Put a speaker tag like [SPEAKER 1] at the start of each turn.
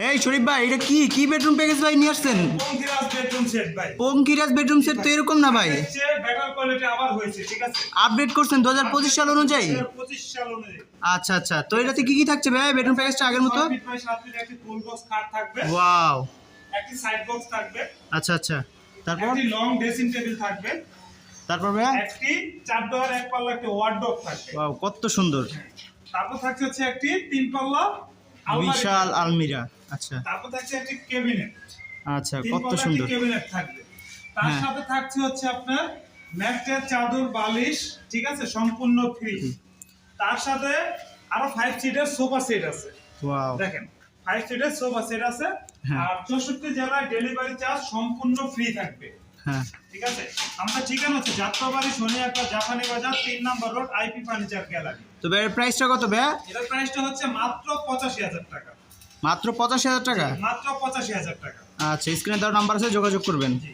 [SPEAKER 1] এই শরীফ ভাই, এটা কি কি বেডরুম প্যাকেজ ভাই নিয়ে আসছেন?
[SPEAKER 2] পঙ্কিরাজ বেডরুম সেট ভাই।
[SPEAKER 1] পঙ্কিরাজ বেডরুম সেট তো এরকম না ভাই,
[SPEAKER 2] হচ্ছে বেটার কোয়ালিটি আবার হয়েছে, ঠিক আছে?
[SPEAKER 1] আপডেট করছেন 2025 সাল অনুযায়ী।
[SPEAKER 2] 2025 সাল অনুযায়ী।
[SPEAKER 1] আচ্ছা আচ্ছা, তো এটাতে কি কি থাকছে ভাই বেডরুম প্যাকেজটা আগের মতো?
[SPEAKER 2] 6 ফিট বাই 7 ফিট একটি ফুল বক্স খাট থাকবে,
[SPEAKER 1] ওয়াও,
[SPEAKER 2] একটি সাইড বক্স থাকবে,
[SPEAKER 1] আচ্ছা আচ্ছা, তারপর
[SPEAKER 2] একটি লং ড্রেসিং টেবিল থাকবে,
[SPEAKER 1] তারপর ভাই
[SPEAKER 2] একটি 4 ডোর 1 পাল্লা একটি ওয়ার্ডরোব থাকবে।
[SPEAKER 1] ওয়াও, কত সুন্দর,
[SPEAKER 2] তারপর থাকছে হচ্ছে একটি 3 পাল্লা আলমারি
[SPEAKER 1] বিশাল
[SPEAKER 2] থাকবে।
[SPEAKER 1] আলমিরা। আচ্ছা
[SPEAKER 2] তারপর থাকছে একটি কেবিনেট,
[SPEAKER 1] আচ্ছা,
[SPEAKER 2] 3
[SPEAKER 1] কত
[SPEAKER 2] পাল্লা একটি
[SPEAKER 1] সুন্দর।
[SPEAKER 2] কেবিনেট থাকবে। তার
[SPEAKER 1] হ্যাঁ।
[SPEAKER 2] সাথে থাকছে হচ্ছে আপনার ম্যাট্রেস, চাদর, বালিশ, ঠিক আছে, সম্পূর্ণ ফ্রি। তার সাথে আরো 5 সিটের সোফা সেট আছে,
[SPEAKER 1] ওয়াও,
[SPEAKER 2] দেখেন 5 সিটের সোফা সেট আছে।
[SPEAKER 1] হ্যাঁ।
[SPEAKER 2] আর 64 জেলায় ডেলিভারি চার্জ সম্পূর্ণ ফ্রি থাকবে,
[SPEAKER 1] হ্যাঁ
[SPEAKER 2] ঠিক আছে? আমাদের ঠিকানা হচ্ছে যাত্রাবাড়ি শনিয়ারপাড় জাপানি বাজার 3 নম্বর রোড, আইপি ফার্নিচার গ্যালারি।
[SPEAKER 1] তো ভাই প্রাইসটা কত ভাই?
[SPEAKER 2] এটার প্রাইসটা হচ্ছে মাত্র 85,000 টাকা,
[SPEAKER 1] মাত্র 85,000 টাকা।
[SPEAKER 2] মাত্র 85,000 টাকা।
[SPEAKER 1] আচ্ছা, স্ক্রিনে দেওয়া নাম্বার আছে, যোগাযোগ করবেন।
[SPEAKER 2] জি।